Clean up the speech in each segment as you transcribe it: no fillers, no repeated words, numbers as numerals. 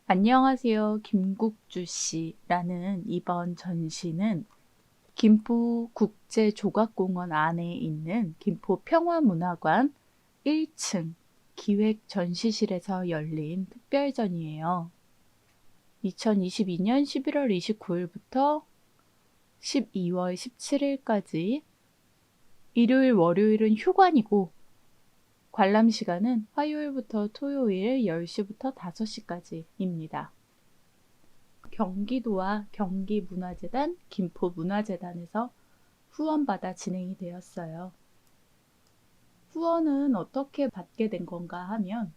안녕하세요. 김국주 씨라는 이번 전시는 김포 국제조각공원 안에 있는 김포 평화문화관 1층 기획 전시실에서 열린 특별전이에요. 2022년 11월 29일부터 12월 17일까지 일요일, 월요일은 휴관이고 관람 시간은 화요일부터 토요일 10시부터 5시까지입니다. 경기도와 경기문화재단, 김포문화재단에서 후원받아 진행이 되었어요. 후원은 어떻게 받게 된 건가 하면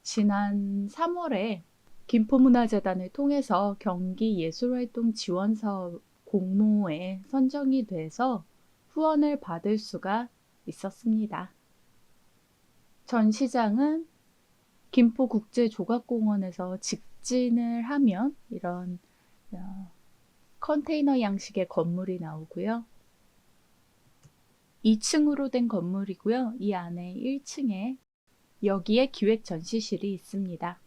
지난 3월에 김포문화재단을 통해서 경기예술활동지원사업 공모에 선정이 돼서 후원을 받을 수가 있었습니다. 전시장은 김포국제조각공원에서 직진을 하면 이런 컨테이너 양식의 건물이 나오고요. 2층으로 된 건물이고요. 이 안에 1층에 여기에 기획 전시실이 있습니다.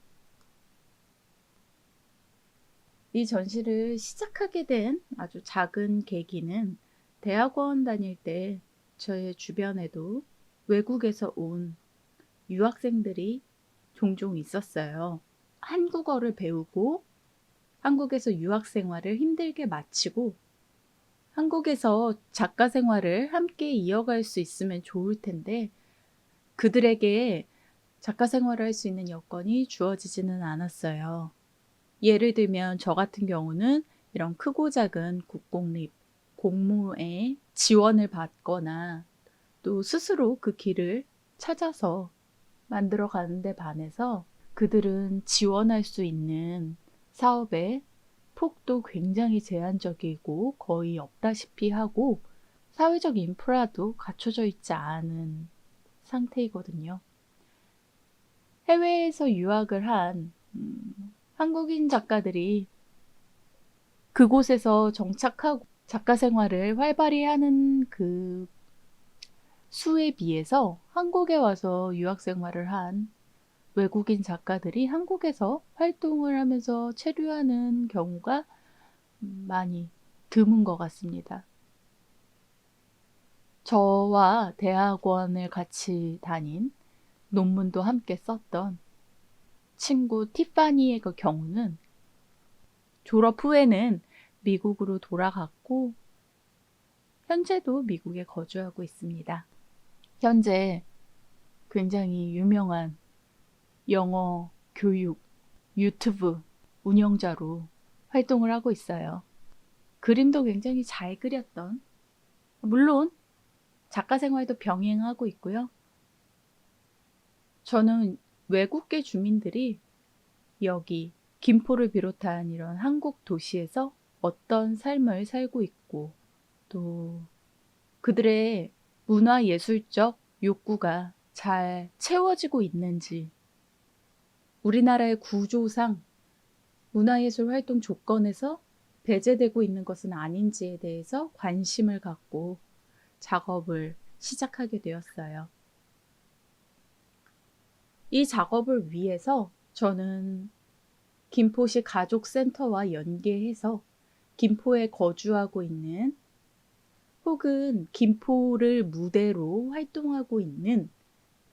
이 전시를 시작하게 된 아주 작은 계기는 대학원 다닐 때 저의 주변에도 외국에서 온 유학생들이 종종 있었어요. 한국어를 배우고 한국에서 유학 생활을 힘들게 마치고 한국에서 작가 생활을 함께 이어갈 수 있으면 좋을 텐데 그들에게 작가 생활을 할 수 있는 여건이 주어지지는 않았어요. 예를 들면 저 같은 경우는 이런 크고 작은 국공립 공모에 지원을 받거나 또 스스로 그 길을 찾아서 만들어 가는데 반해서 그들은 지원할 수 있는 사업의 폭도 굉장히 제한적이고 거의 없다시피 하고 사회적 인프라도 갖춰져 있지 않은 상태이거든요. 해외에서 유학을 한 한국인 작가들이 그곳에서 정착하고 작가 생활을 활발히 하는 그 수에 비해서 한국에 와서 유학 생활을 한 외국인 작가들이 한국에서 활동을 하면서 체류하는 경우가 많이 드문 것 같습니다. 저와 대학원을 같이 다닌 논문도 함께 썼던 친구 티파니의 그 경우는 졸업 후에는 미국으로 돌아갔고 현재도 미국에 거주하고 있습니다. 현재 굉장히 유명한 영어 교육 유튜브 운영자로 활동을 하고 있어요. 그림도 굉장히 잘 그렸던, 물론 작가 생활도 병행하고 있고요. 저는 외국계 주민들이 여기 김포를 비롯한 이런 한국 도시에서 어떤 삶을 살고 있고 또 그들의 문화예술적 욕구가 잘 채워지고 있는지, 우리나라의 구조상 문화예술 활동 조건에서 배제되고 있는 것은 아닌지에 대해서 관심을 갖고 작업을 시작하게 되었어요. 이 작업을 위해서 저는 김포시 가족센터와 연계해서 김포에 거주하고 있는 혹은 김포를 무대로 활동하고 있는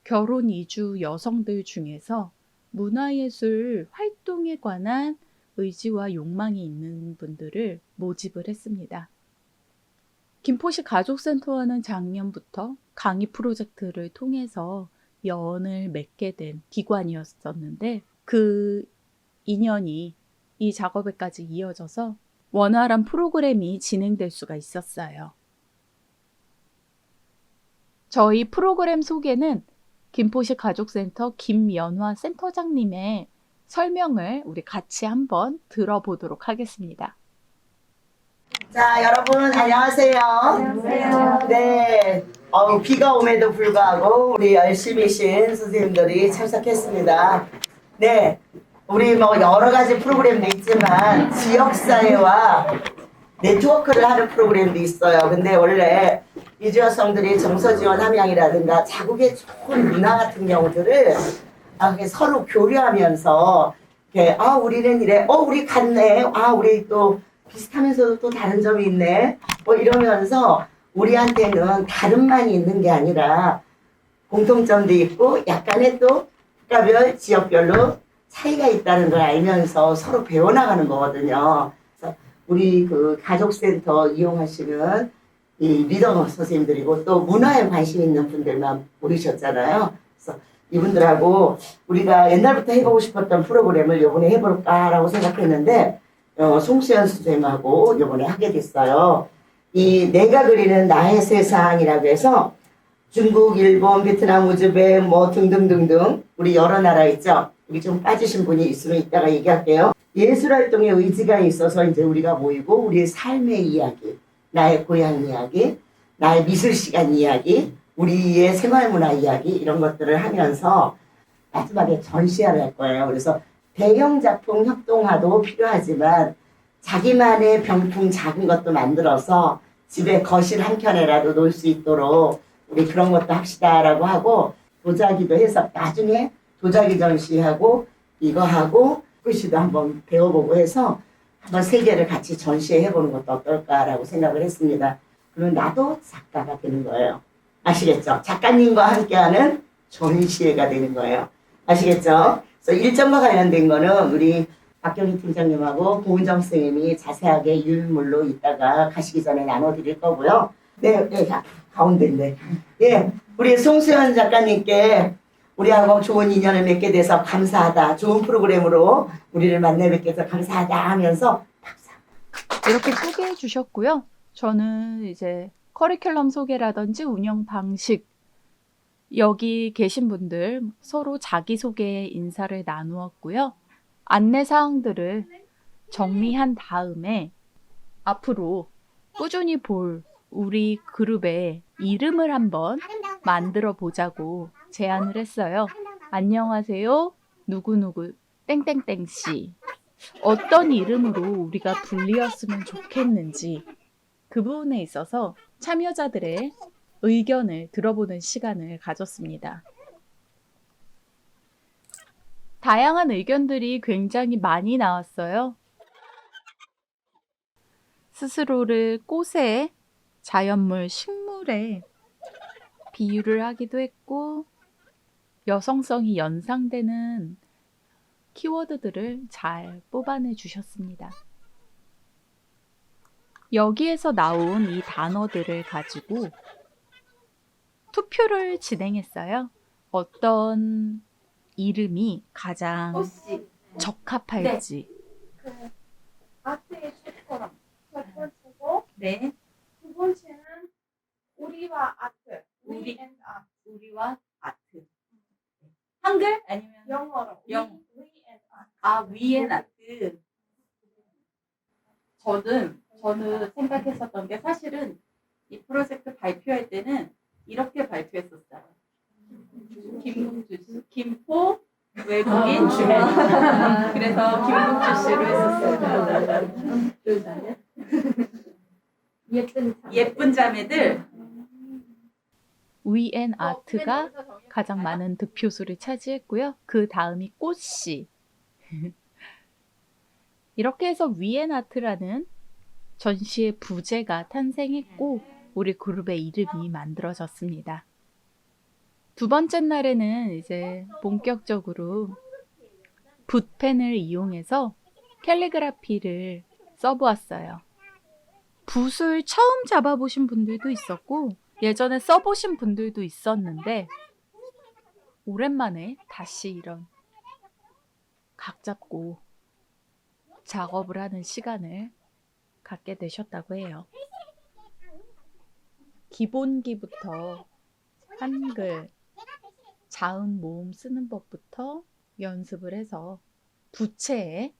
결혼 이주 여성들 중에서 문화예술 활동에 관한 의지와 욕망이 있는 분들을 모집을 했습니다. 김포시 가족센터와는 작년부터 강의 프로젝트를 통해서 연을 맺게 된 기관이었었는데 그 인연이 이 작업에까지 이어져서 원활한 프로그램이 진행될 수가 있었어요. 저희 프로그램 소개는 김포시 가족센터 김연화 센터장님의 설명을 우리 같이 한번 들어보도록 하겠습니다. 자, 여러분 안녕하세요. 안녕하세요. 네, 비가 오에도 불구하고 우리 열심히신 선생님들이 참석했습니다. 네, 우리 뭐 여러 가지 프로그램도 있지만 지역사회와 네트워크를 하는 프로그램도 있어요. 근데 원래 이주 여성들이 정서지원 함양이라든가 자국의 좋은 문화 같은 경우들을 서로 교류하면서 이렇게 우리는 이래, 우리 같네, 우리 또 비슷하면서도 또 다른 점이 있네, 이러면서 우리한테는 다름만이 있는 게 아니라 공통점도 있고 약간의 또 국가별, 지역별로 차이가 있다는 걸 알면서 서로 배워나가는 거거든요. 그래서 우리 그 가족센터 이용하시는 이 리더 선생님들이고 또 문화에 관심 있는 분들만 모르셨잖아요. 그래서 이분들하고 우리가 옛날부터 해보고 싶었던 프로그램을 이번에 해볼까라고 생각했는데 송수연 선생님하고 이번에 하게 됐어요. 이 내가 그리는 나의 세상이라고 해서 중국, 일본, 베트남, 우즈벡 뭐 등등등등 우리 여러 나라 있죠. 우리 좀 빠지신 분이 있으면 이따가 얘기할게요. 예술활동에 의지가 있어서 이제 우리가 모이고 우리의 삶의 이야기, 나의 고향 이야기, 나의 미술시간 이야기, 우리의 생활문화 이야기 이런 것들을 하면서 마지막에 전시회를 할 거예요. 그래서 대형 작품 협동화도 필요하지만 자기만의 병풍 작은 것도 만들어서 집에 거실 한켠에라도 놓을 수 있도록 우리 그런 것도 합시다라고 하고 도자기도 해서 나중에 도자기 전시하고 이거 하고 글씨도 한번 배워보고 해서 한번 세 개를 같이 전시해보는 것도 어떨까라고 생각을 했습니다. 그러면 나도 작가가 되는 거예요. 아시겠죠? 작가님과 함께하는 전시회가 되는 거예요. 아시겠죠? 그래서 일정과 관련된 거는 우리 박경희 팀장님하고 고은정 선생님이 자세하게 유물로 이따가 가시기 전에 나눠드릴 거고요. 네, 가운데인데. 예, 우리 송수연 작가님께 우리하고 좋은 인연을 맺게 돼서 감사하다. 좋은 프로그램으로 우리를 만나 뵙게 돼서 감사하다 하면서 박수. 이렇게 소개해 주셨고요. 저는 이제 커리큘럼 소개라든지 운영 방식, 여기 계신 분들 서로 자기소개 인사를 나누었고요. 안내사항들을 정리한 다음에 앞으로 꾸준히 볼 우리 그룹의 이름을 한번 만들어 보자고 제안을 했어요. 안녕하세요. 누구누구 땡땡땡씨. 어떤 이름으로 우리가 불리었으면 좋겠는지 그 부분에 있어서 참여자들의 의견을 들어보는 시간을 가졌습니다. 다양한 의견들이 굉장히 많이 나왔어요. 스스로를 꽃에, 자연물, 식물에 비유를 하기도 했고 여성성이 연상되는 키워드들을 잘 뽑아내 주셨습니다. 여기에서 나온 이 단어들을 가지고 투표를 진행했어요. 어떤 이름이 가장 혹시 적합할지. 그 아트의 슈퍼럼 첫 번째고 네. 두 번째는 우리와 아트 우리. and art 우리와 아트. 한글 아니면 영어로 영어. we and art 위엔 아트. 저는 생각했었던 게 사실은 이 프로젝트 발표할 때는 이렇게 발표했었어요. 김국주 씨, 김포 외국인 주민. 그래서 김국주 씨로 했었어요. 예쁜 자매들. 위엔 아트가 가장 많은 득표수를 차지했고요. 그 다음이 꽃씨. 이렇게 해서 위엔 아트라는 전시의 부제가 탄생했고 우리 그룹의 이름이 만들어졌습니다. 두 번째 날에는 이제 본격적으로 붓펜을 이용해서 캘리그라피를 써보았어요. 붓을 처음 잡아보신 분들도 있었고 예전에 써보신 분들도 있었는데 오랜만에 다시 이런 각 잡고 작업을 하는 시간을 갖게 되셨다고 해요. 기본기부터 한글, 자음, 모음 쓰는 법부터 연습을 해서 부채에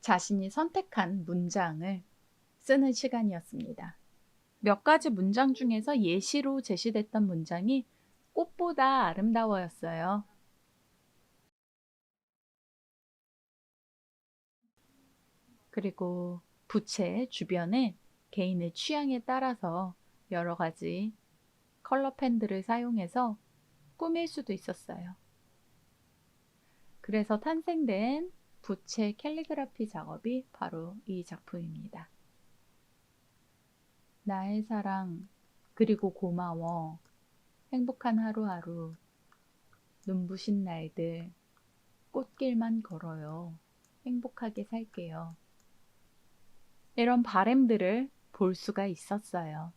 자신이 선택한 문장을 쓰는 시간이었습니다. 몇 가지 문장 중에서 예시로 제시됐던 문장이 꽃보다 아름다워였어요. 그리고 부채 주변에 개인의 취향에 따라서 여러 가지 컬러 펜들을 사용해서 꾸밀 수도 있었어요. 그래서 탄생된 부채 캘리그라피 작업이 바로 이 작품입니다. 나의 사랑, 그리고 고마워, 행복한 하루하루, 눈부신 날들, 꽃길만 걸어요, 행복하게 살게요. 이런 바램들을 볼 수가 있었어요.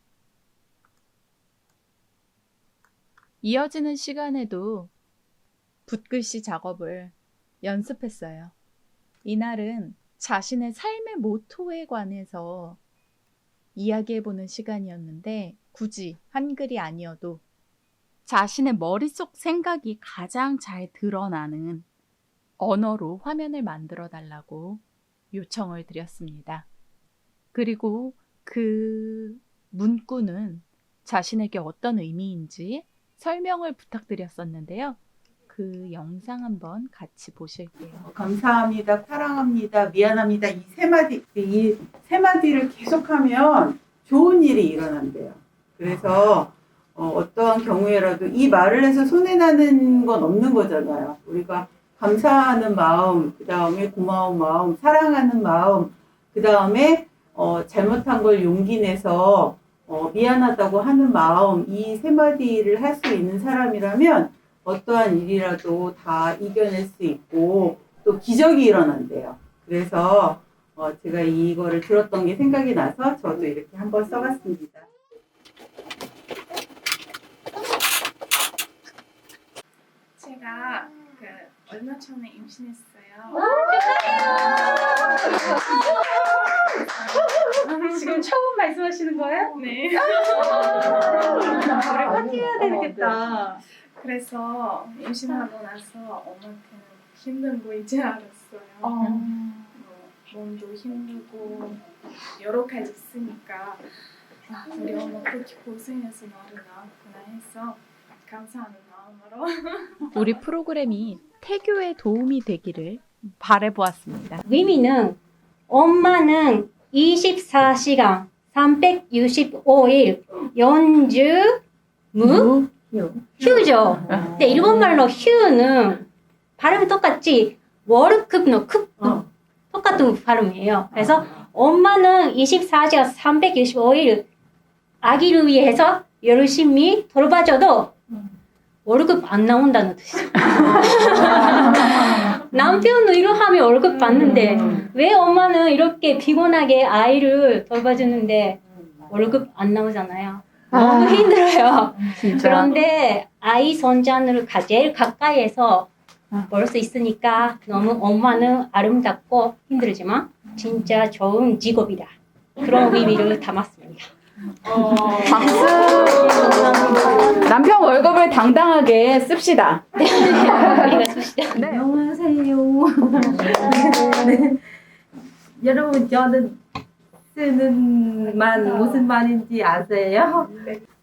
이어지는 시간에도 붓글씨 작업을 연습했어요. 이날은 자신의 삶의 모토에 관해서 이야기해보는 시간이었는데 굳이 한글이 아니어도 자신의 머릿속 생각이 가장 잘 드러나는 언어로 화면을 만들어 달라고 요청을 드렸습니다. 그리고 그 문구는 자신에게 어떤 의미인지 설명을 부탁드렸었는데요. 그 영상 한번 같이 보실게요. 감사합니다, 사랑합니다, 미안합니다. 이 세 마디를 계속하면 좋은 일이 일어난대요. 그래서 어떠한 경우에라도 이 말을 해서 손해나는 건 없는 거잖아요. 우리가 감사하는 마음, 그 다음에 고마운 마음, 사랑하는 마음, 그 다음에 잘못한 걸 용기 내서 미안하다고 하는 마음, 이 세 마디를 할 수 있는 사람이라면 어떠한 일이라도 다 이겨낼 수 있고 또 기적이 일어난대요. 그래서 제가 이거를 들었던 게 생각이 나서 저도 이렇게 한번 써봤습니다. 제가 얼마 전에 임신했어요. 지금 처음 말씀하시는 거예요? 네. 우리 파티해야 되겠다. 그래서 임신하고 나서 엄마한테는 힘든 거 이제 알았어요. 몸도 힘들고 여러 가지 있으니까 우리 엄마 그렇게 고생해서 나를 낳았구나 해서 감사하는 마음으로 우리 프로그램이 태교에 도움이 되기를 바라보았습니다. 의미는 엄마는 24시간 365일 연주 휴죠. 근데 일본말로 휴는 발음이 똑같지 월급の급 똑같은 발음이에요. 그래서 엄마는 24시간 365일 아기를 위해서 열심히 돌봐줘도 월급 안 나온다는 뜻이에요. 남편은 이러하면 월급 받는데 왜 엄마는 이렇게 피곤하게 아이를 돌봐주는데 월급 안 나오잖아요. 너무 힘들어요. 진짜. 그런데 아이 손자를 제일 가까이에서 볼 수 있으니까 너무 엄마는 아름답고 힘들지만 진짜 좋은 직업이다. 그런 의미를 담았습니다. 박수! 남편 월급을 당당하게 씁시다. 우리가 씁시다. 안녕하세요. 네. 여러분 저는 쓰는 말 무슨 말인지 아세요?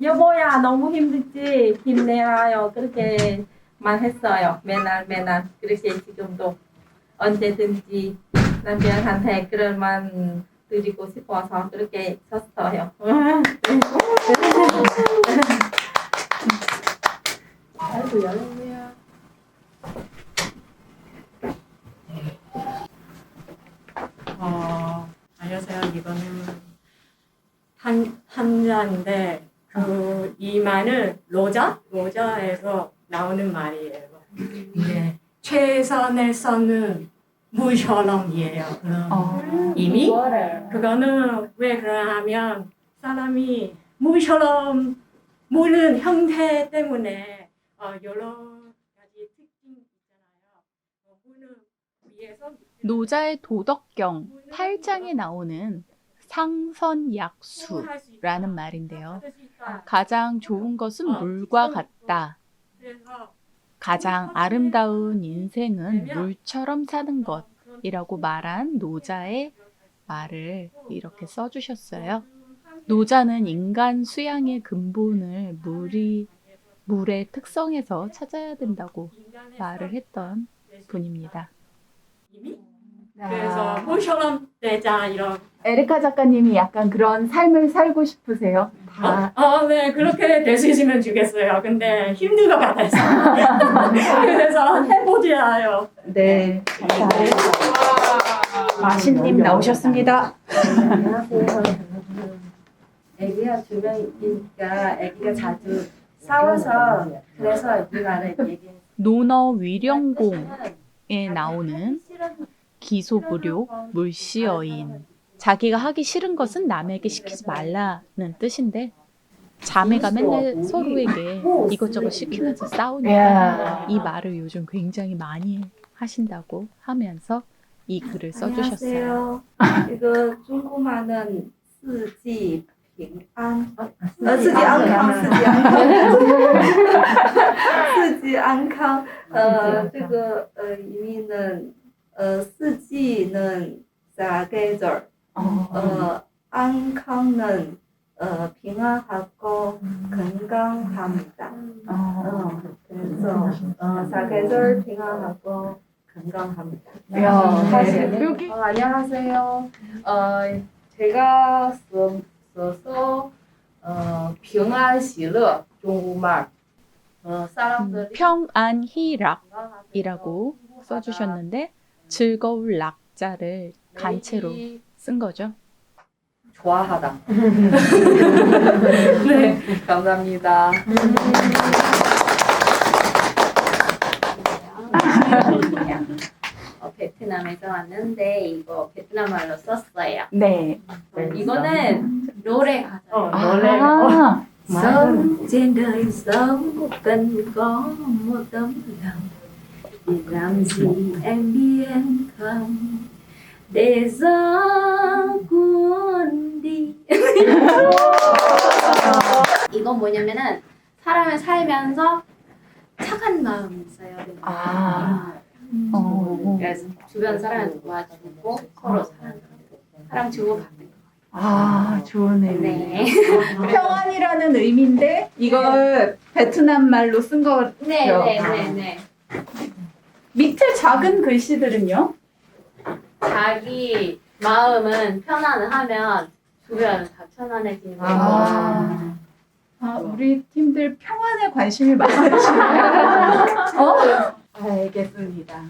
여보야 너무 힘들지 힘내라요 그렇게 말했어요. 맨날 그렇게 지금도 언제든지 남편한테 그런 말 드리고 싶어서 그렇게 썼어요. 아이고 여러분이야. 안녕하세요. 이거는 한자인데 이 말은 로자에서 나오는 말이에요. 네. 최선을 써는 무처럼이에요. 그런 의미? 그거는 왜 그러냐면 사람이 무처럼 무는 형태 때문에 여러 가지 특징이 있잖아요. 무는 위에서 노자의 도덕경 8장에 나오는 상선약수라는 말인데요. 가장 좋은 것은 물과 같다. 가장 아름다운 인생은 물처럼 사는 것이라고 말한 노자의 말을 이렇게 써주셨어요. 노자는 인간 수양의 근본을 물의 특성에서 찾아야 된다고 말을 했던 분입니다. 그래서 무처럼 되자 이런. 에리카 작가님이 약간 그런 삶을 살고 싶으세요? 다. 네, 그렇게 될 수 있으면 좋겠어요. 근데 힘들 것 같아서. 그래서 해보자요. 네. 마신님 나오셨습니다. 안녕하세요. 애기가 두 명이니까 애기가 자주 싸워서 그래서 이 말을 얘기해요. 논어 위령공에 나오는 기소부료 물시어인. 자기가 하기 싫은 것은 남에게 시키지 말라는 뜻인데 자매가 맨날 서로에게 이것저것 시키면서 싸우니까 이 말을 요즘 굉장히 많이 하신다고 하면서 이 글을 써주셨어요. 안녕하세요. 이거 중국말은 四季平安，四季安康，四季安康，四季安康。这个意味는四季는 사계절, 안康은平安하고 건강합니다. 그래서 사계절平安하고 건강합니다. 여기 안녕하세요. 제가 써서 평안喜乐 중국말 사람들이 평안희락이라고 써주셨는데 즐거울 락자를 단체로 쓴 거죠. 좋아하다. 네, 감사합니다. 베트남에서 왔는데 이거 베트남 말로 썼어요. 네. 이거는 노래 가사예요. 아, Sống trên đời sống cần có một tấm lòng để làm gì em biết không để gió cuốn đi. 이건 뭐냐면은 사람을 살면서 착한 마음이 있어야 돼요. 그래서 주변 사람을 도와주고 서로 사랑 주고받는 거. 좋은 의미. 네. 평안이라는 의미인데 이걸 베트남 말로 쓴 거. 네. 밑에 작은 글씨들은요? 자기 마음은 편안하면 주변 다 편안해지는 거예요. 우리 팀들 평안에 관심이 많으시네요. 알겠습니다.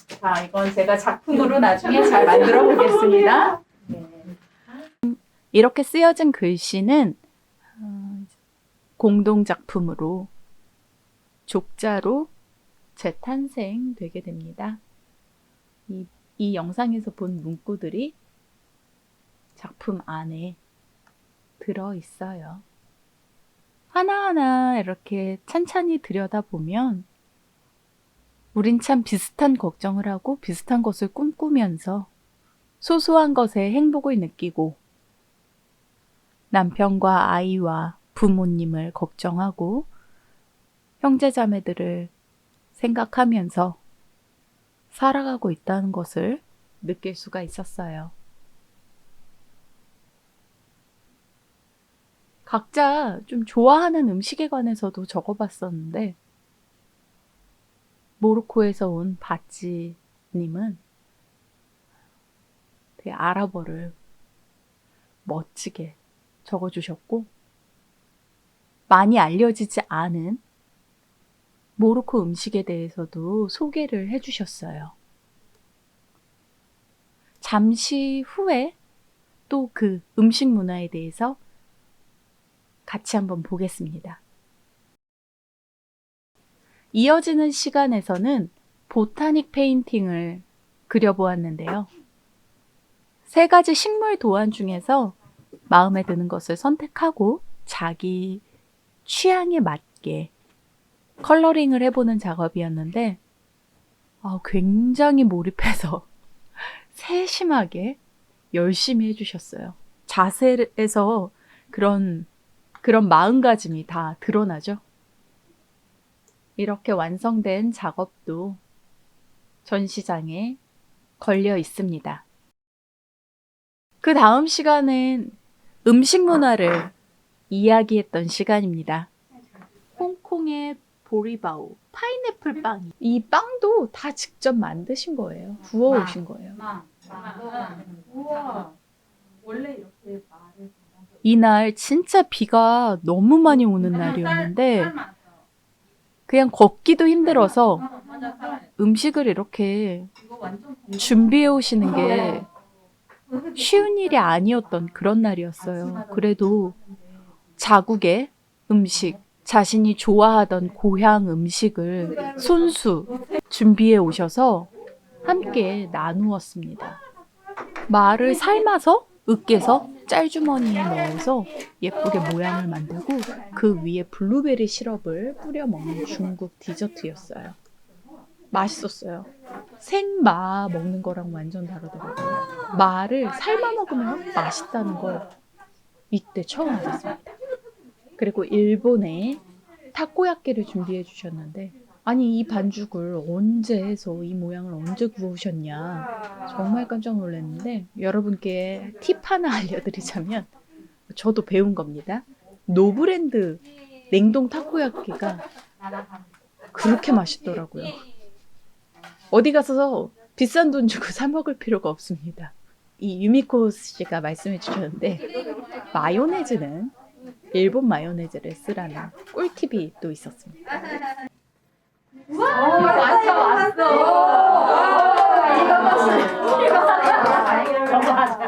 자, 이건 제가 작품으로 나중에 잘 만들어 보겠습니다. 네. 이렇게 쓰여진 글씨는 공동작품으로 족자로 재탄생되게 됩니다. 이 영상에서 본 문구들이 작품 안에 들어 있어요. 하나하나 이렇게 찬찬히 들여다보면 우린 참 비슷한 걱정을 하고 비슷한 것을 꿈꾸면서 소소한 것에 행복을 느끼고 남편과 아이와 부모님을 걱정하고 형제자매들을 생각하면서 살아가고 있다는 것을 느낄 수가 있었어요. 각자 좀 좋아하는 음식에 관해서도 적어봤었는데 모로코에서 온 바찌님은 되게 아랍어를 멋지게 적어주셨고 많이 알려지지 않은 모로코 음식에 대해서도 소개를 해주셨어요. 잠시 후에 또 그 음식 문화에 대해서 같이 한번 보겠습니다. 이어지는 시간에서는 보타닉 페인팅을 그려보았는데요. 3가지 식물 도안 중에서 마음에 드는 것을 선택하고 자기 취향에 맞게 컬러링을 해보는 작업이었는데 굉장히 몰입해서 세심하게 열심히 해주셨어요. 자세에서 그런 마음가짐이 다 드러나죠. 이렇게 완성된 작업도 전시장에 걸려 있습니다. 그 다음 시간은 음식 문화를 이야기했던 시간입니다. 홍콩의 보리바오, 파인애플 빵. 이 빵도 다 직접 만드신 거예요. 구워 오신 거예요. 우와. 원래 이렇게 말을 이날 진짜 비가 너무 많이 오는 날이었는데 그냥 걷기도 힘들어서 음식을 이렇게 준비해 오시는 게 쉬운 일이 아니었던 그런 날이었어요. 그래도 자국의 음식, 자신이 좋아하던 고향 음식을 손수 준비해 오셔서 함께 나누었습니다. 말을 삶아서 으깨서 짤주머니에 넣어서 예쁘게 모양을 만들고 그 위에 블루베리 시럽을 뿌려 먹는 중국 디저트였어요. 맛있었어요. 생마 먹는 거랑 완전 다르더라고요. 마를 삶아 먹으면 맛있다는 걸 이때 처음 알았습니다. 그리고 일본에 타코야끼를 준비해 주셨는데 아니 이 반죽을 언제 해서 이 모양을 언제 구우셨냐 정말 깜짝 놀랐는데 여러분께 팁 하나 알려드리자면 저도 배운 겁니다. 노브랜드 냉동 타코야끼가 그렇게 맛있더라고요. 어디 가서 비싼 돈 주고 사 먹을 필요가 없습니다. 이 유미코 씨가 말씀해 주셨는데 마요네즈는 일본 마요네즈를 쓰라는 꿀팁이 또 있었습니다.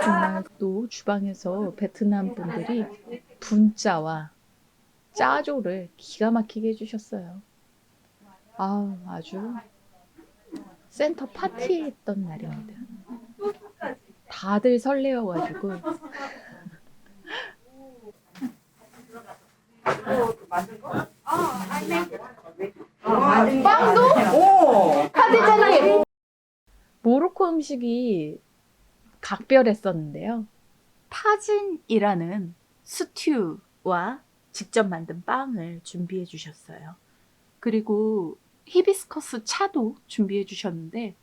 정말 또 주방에서 베트남 분들이 분짜와 짜조를 기가 막히게 해주셨어요. 아주 센터 파티했던 날입니다. 다들 설레어가지고 빵도? 오! 모로코 음식이 각별했었는데요. 타진이라는 스튜와 직접 만든 빵을 준비해 주셨어요. 그리고 히비스커스 차도 준비해 주셨는데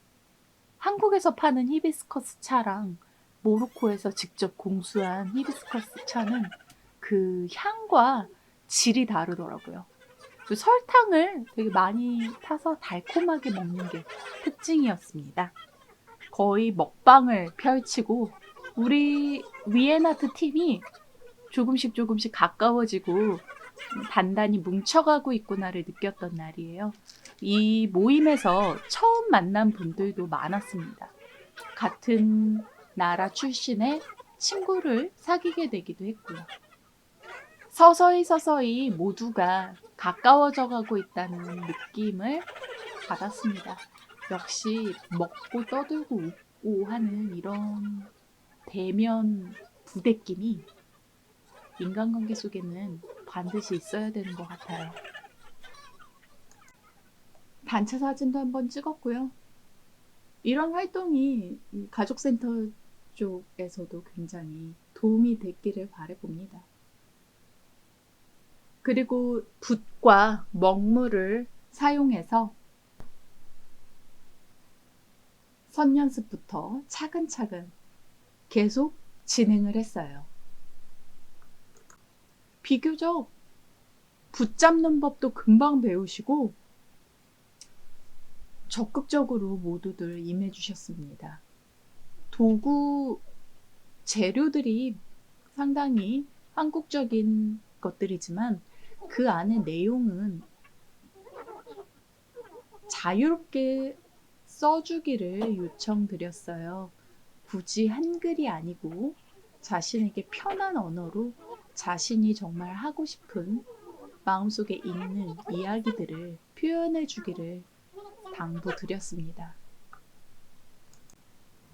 한국에서 파는 히비스커스 차랑 모로코에서 직접 공수한 히비스커스 차는 그 향과 질이 다르더라고요. 그 설탕을 되게 많이 타서 달콤하게 먹는 게 특징이었습니다. 거의 먹방을 펼치고 우리 위엔아트 팀이 조금씩 가까워지고 단단히 뭉쳐가고 있구나를 느꼈던 날이에요. 이 모임에서 처음 만난 분들도 많았습니다. 같은 나라 출신의 친구를 사귀게 되기도 했고요. 서서히 모두가 가까워져 가고 있다는 느낌을 받았습니다. 역시 먹고 떠들고 웃고 하는 이런 대면 부대낌이 인간관계 속에는 반드시 있어야 되는 것 같아요. 단체 사진도 한번 찍었고요. 이런 활동이 이 가족센터 쪽에서도 굉장히 도움이 됐기를 바라봅니다. 그리고 붓과 먹물을 사용해서 선연습부터 차근차근 계속 진행을 했어요. 비교적 붙잡는 법도 금방 배우시고 적극적으로 모두들 임해주셨습니다. 도구 재료들이 상당히 한국적인 것들이지만 그 안에 내용은 자유롭게 써주기를 요청드렸어요. 굳이 한글이 아니고 자신에게 편한 언어로 자신이 정말 하고 싶은 마음속에 있는 이야기들을 표현해 주기를 당부드렸습니다.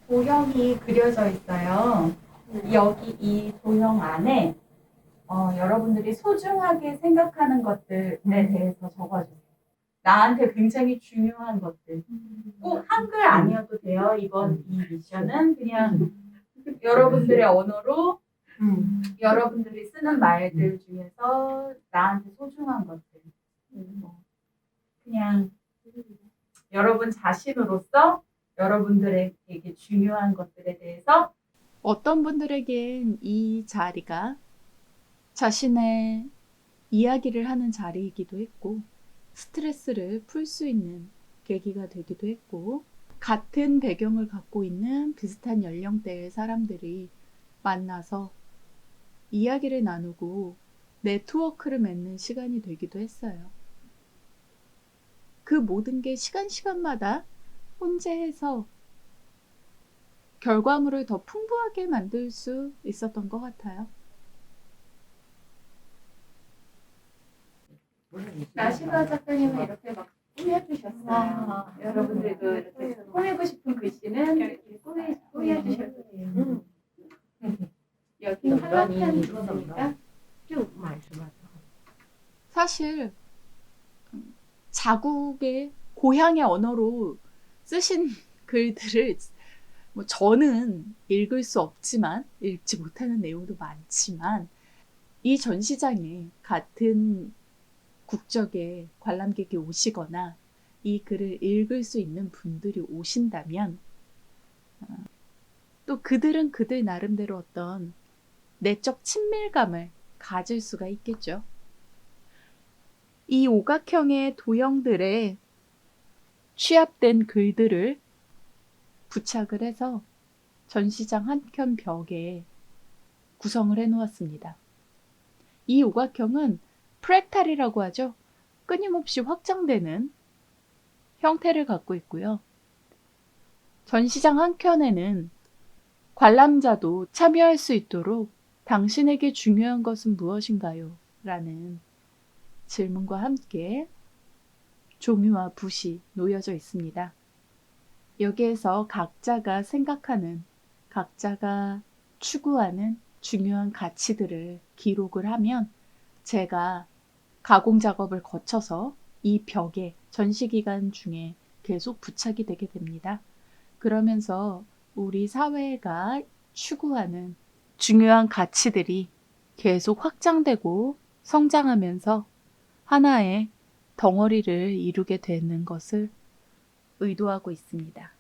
도형이 그려져 있어요. 여기 이 도형 안에 여러분들이 소중하게 생각하는 것들에 대해서 적어주세요. 나한테 굉장히 중요한 것들. 꼭 한글 아니어도 돼요. 이번 이 미션은 그냥 여러분들의 언어로 여러분들이 쓰는 말들 중에서 나한테 소중한 것들. 그냥 여러분 자신으로서 여러분들에게 중요한 것들에 대해서 어떤 분들에겐 이 자리가 자신의 이야기를 하는 자리이기도 했고 스트레스를 풀 수 있는 계기가 되기도 했고, 같은 배경을 갖고 있는 비슷한 연령대의 사람들이 만나서 이야기를 나누고 네트워크를 맺는 시간이 되기도 했어요. 그 모든 게 시간마다 혼재해서 결과물을 더 풍부하게 만들 수 있었던 것 같아요. 나시가 작가님은 이렇게 막 꾸며주셨어요. 여러분들도 이렇게 꾸미고 싶은 글씨는 이렇게 꾸며주셨어요. 여기 한라탄 있으니까 사실 자국의 고향의 언어로 쓰신 글들을 뭐 저는 읽을 수 없지만, 읽지 못하는 내용도 많지만, 이 전시장에 같은 국적의 관람객이 오시거나 이 글을 읽을 수 있는 분들이 오신다면 또 그들은 그들 나름대로 어떤 내적 친밀감을 가질 수가 있겠죠. 이 오각형의 도형들에 취합된 글들을 부착을 해서 전시장 한켠 벽에 구성을 해 놓았습니다. 이 오각형은 프랙탈이라고 하죠. 끊임없이 확장되는 형태를 갖고 있고요. 전시장 한켠에는 관람자도 참여할 수 있도록 당신에게 중요한 것은 무엇인가요? 라는 질문과 함께 종이와 붓이 놓여져 있습니다. 여기에서 각자가 생각하는, 각자가 추구하는 중요한 가치들을 기록을 하면 제가 가공 작업을 거쳐서 이 벽에 전시 기간 중에 계속 부착이 되게 됩니다. 그러면서 우리 사회가 추구하는 중요한 가치들이 계속 확장되고 성장하면서 하나의 덩어리를 이루게 되는 것을 의도하고 있습니다.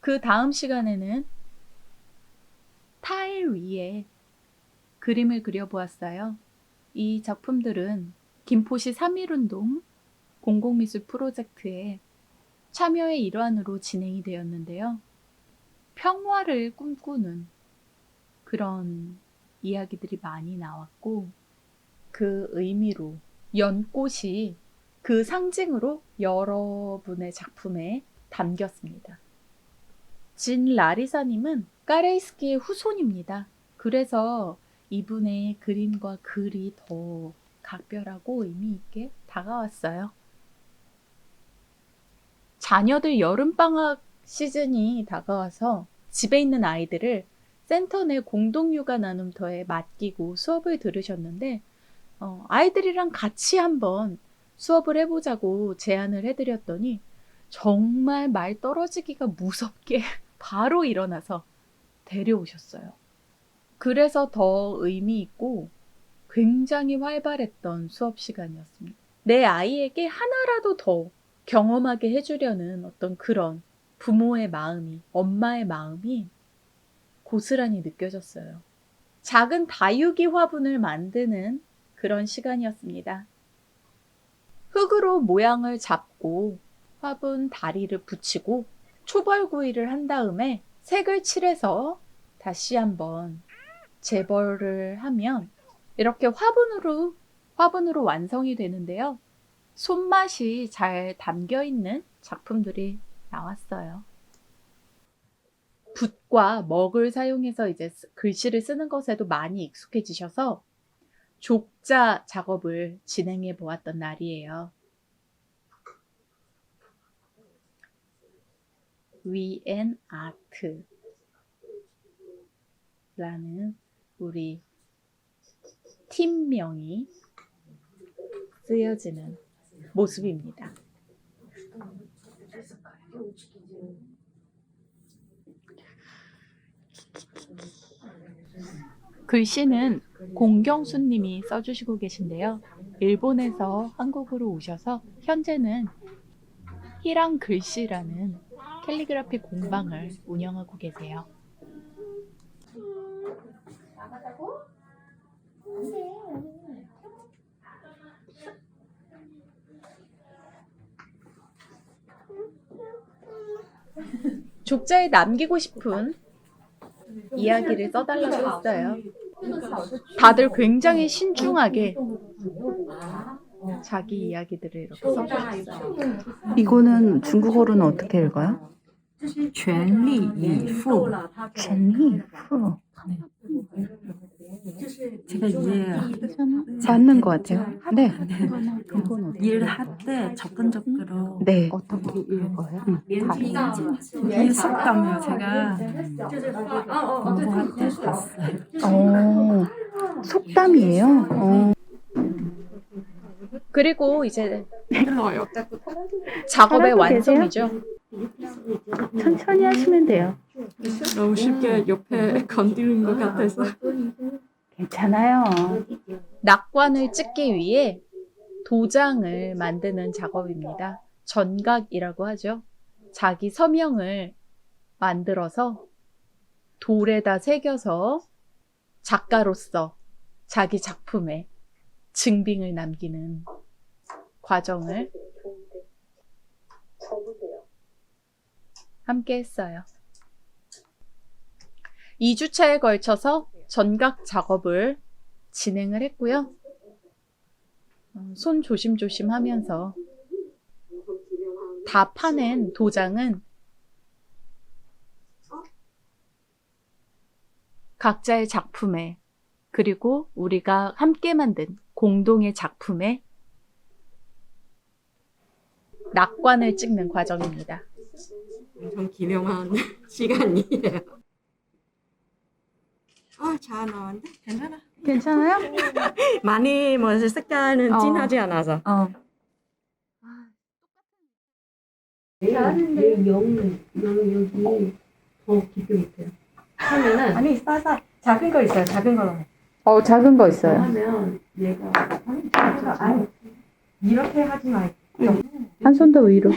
그 다음 시간에는 타일 위에 그림을 그려보았어요. 이 작품들은 김포시 3.1운동 공공미술 프로젝트의 참여의 일환으로 진행이 되었는데요. 평화를 꿈꾸는 그런 이야기들이 많이 나왔고, 그 의미로 연꽃이 그 상징으로 여러분의 작품에 담겼습니다. 진 라리사님은 까레이스키의 후손입니다. 그래서 이분의 그림과 글이 더 각별하고 의미 있게 다가왔어요. 자녀들 여름방학 시즌이 다가와서 집에 있는 아이들을 센터 내 공동육아 나눔터에 맡기고 수업을 들으셨는데 아이들이랑 같이 한번 수업을 해보자고 제안을 해드렸더니 정말 말 떨어지기가 무섭게 바로 일어나서 데려오셨어요. 그래서 더 의미 있고 굉장히 활발했던 수업 시간이었습니다. 내 아이에게 하나라도 더 경험하게 해주려는 어떤 그런 부모의 마음이, 엄마의 마음이 고스란히 느껴졌어요. 작은 다육이 화분을 만드는 그런 시간이었습니다. 흙으로 모양을 잡고 화분 다리를 붙이고 초벌구이를 한 다음에 색을 칠해서 다시 한번 재벌을 하면 이렇게 화분으로 완성이 되는데요. 손맛이 잘 담겨 있는 작품들이 나왔어요. 붓과 먹을 사용해서 이제 글씨를 쓰는 것에도 많이 익숙해지셔서 족자 작업을 진행해 보았던 날이에요. 위엔 아트라는 우리 팀명이 쓰여지는 모습입니다. 글씨는 공경수님이 써주시고 계신데요. 일본에서 한국으로 오셔서 현재는 희랑 글씨라는 캘리그라피 공방을 운영하고 계세요. 족자에 남기고 싶은 이야기를 써달라고 했어요. 다들 굉장히 신중하게 자기 이야기들을 이렇게 써주셨어요. 이거는 중국어로는 어떻게 읽어요? 全力以赴. 全力以赴. 제가 이해해요. 맞는 것 같아요. 네. 일할 때 적극적으로 네. 어떻게 읽어요? 이 속담이요. 제가 공부할 때 봤어요. 속담이에요. 그리고 이제 작업의 완성이죠. 천천히 하시면 돼요. 너무 쉽게 옆에 건드린 것 같아서. 괜찮아요. 낙관을 찍기 위해 도장을 만드는 작업입니다. 전각이라고 하죠. 자기 서명을 만들어서 돌에다 새겨서 작가로서 자기 작품에 증빙을 남기는 과정을 함께 했어요. 2주차에 걸쳐서 전각 작업을 진행을 했고요. 손 조심조심 하면서 다 파낸 도장은 각자의 작품에, 그리고 우리가 함께 만든 공동의 작품에 낙관을 찍는 과정입니다. 엄청 기묘한 시간이에요. 잘 나왔는데? 괜찮아. 괜찮아요? 많이 색깔은 진하지 않아서. 여기 더 깊게 못해요. 하면은 아니 싸 작은 거 있어요. 작은 걸로 작은 거 있어요. 하면 얘가 아니 이렇게 하지 말고 한 손 더 위로.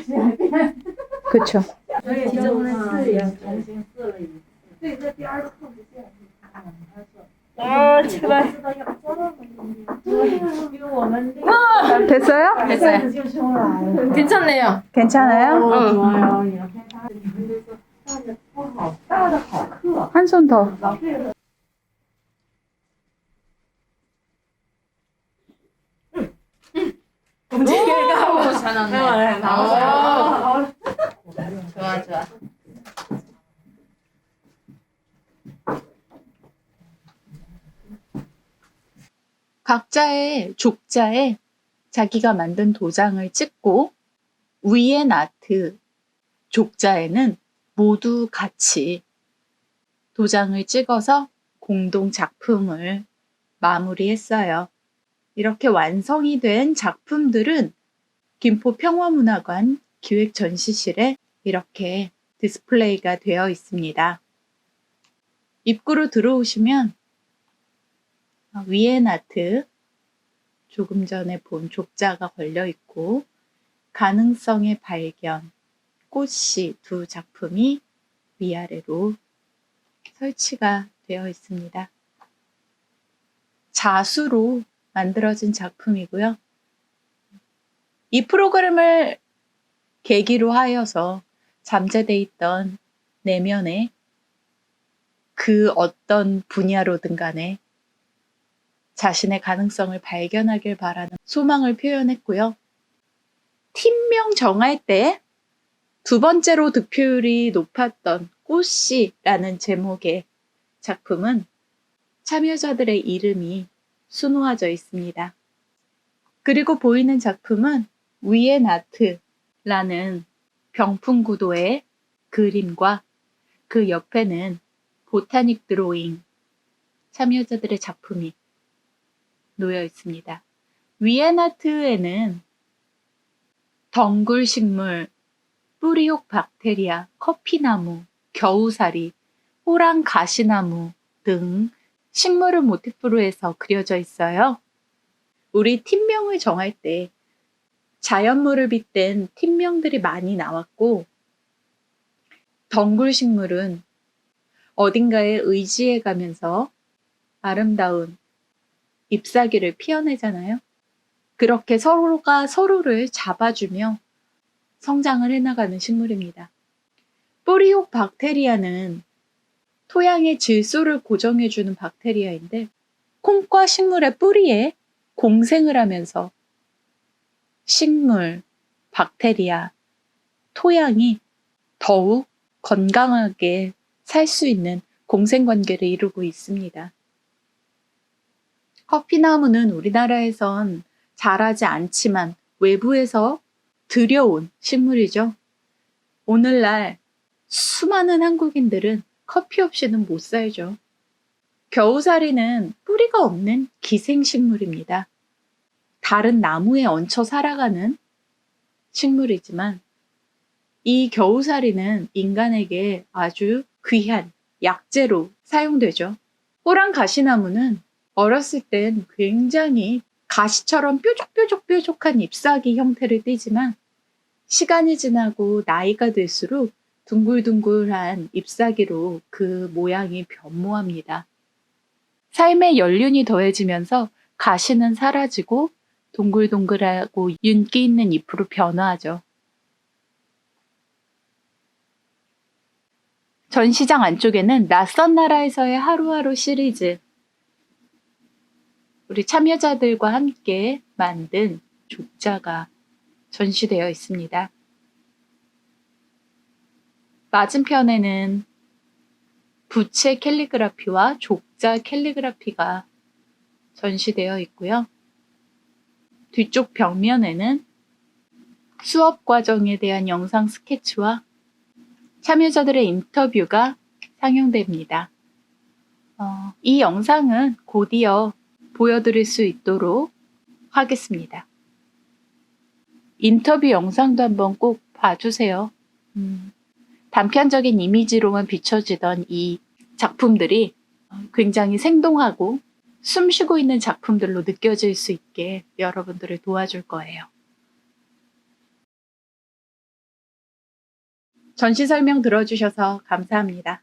그쵸. 됐어요? 됐어요. 괜찮네요. 괜찮아요? 한 손 더. 오, 잘하네. 좋아, 좋아. 각자의 족자에 자기가 만든 도장을 찍고 위엔 아트 족자에는 모두 같이 도장을 찍어서 공동 작품을 마무리했어요. 이렇게 완성이 된 작품들은 김포 평화문화관 기획전시실에 이렇게 디스플레이가 되어 있습니다. 입구로 들어오시면 위엔 아트, 조금 전에 본 족자가 걸려 있고 가능성의 발견, 꽃씨 두 작품이 위아래로 설치가 되어 있습니다. 자수로 만들어진 작품이고요. 이 프로그램을 계기로 하여서 잠재돼 있던 내면에 그 어떤 분야로든 간에 자신의 가능성을 발견하길 바라는 소망을 표현했고요. 팀명 정할 때 두 번째로 득표율이 높았던 꽃씨라는 제목의 작품은 참여자들의 이름이 수놓아져 있습니다. 그리고 보이는 작품은 위엔 아트라는 병풍 구도의 그림과 그 옆에는 보타닉 드로잉, 참여자들의 작품이 놓여 있습니다. 위엔 아트에는 덩굴 식물, 뿌리옥 박테리아, 커피나무, 겨우사리, 호랑 가시나무 등 식물을 모티프로 해서 그려져 있어요. 우리 팀명을 정할 때 자연물을 빗댄 팀명들이 많이 나왔고, 덩굴 식물은 어딘가에 의지해 가면서 아름다운 잎사귀를 피어내잖아요. 그렇게 서로가 서로를 잡아주며 성장을 해나가는 식물입니다. 뿌리혹 박테리아는 토양의 질소를 고정해주는 박테리아인데 콩과 식물의 뿌리에 공생을 하면서 식물, 박테리아, 토양이 더욱 건강하게 살 수 있는 공생관계를 이루고 있습니다. 커피나무는 우리나라에선 자라지 않지만 외부에서 들여온 식물이죠. 오늘날 수많은 한국인들은 커피 없이는 못 살죠. 겨우살이는 뿌리가 없는 기생식물입니다. 다른 나무에 얹혀 살아가는 식물이지만 이 겨우살이는 인간에게 아주 귀한 약재로 사용되죠. 호랑가시나무는 어렸을 땐 굉장히 가시처럼 뾰족뾰족뾰족한 잎사귀 형태를 띠지만 시간이 지나고 나이가 들수록 둥글둥글한 잎사귀로 그 모양이 변모합니다. 삶의 연륜이 더해지면서 가시는 사라지고 동글동글하고 윤기 있는 잎으로 변화하죠. 전시장 안쪽에는 낯선 나라에서의 하루하루 시리즈, 우리 참여자들과 함께 만든 족자가 전시되어 있습니다. 맞은편에는 부채 캘리그라피와 족자 캘리그라피가 전시되어 있고요. 뒤쪽 벽면에는 수업 과정에 대한 영상 스케치와 참여자들의 인터뷰가 상영됩니다. 이 영상은 곧이어 보여드릴 수 있도록 하겠습니다. 인터뷰 영상도 한번 꼭 봐주세요. 단편적인 이미지로만 비춰지던 이 작품들이 굉장히 생동하고 숨쉬고 있는 작품들로 느껴질 수 있게 여러분들을 도와줄 거예요. 전시 설명 들어주셔서 감사합니다.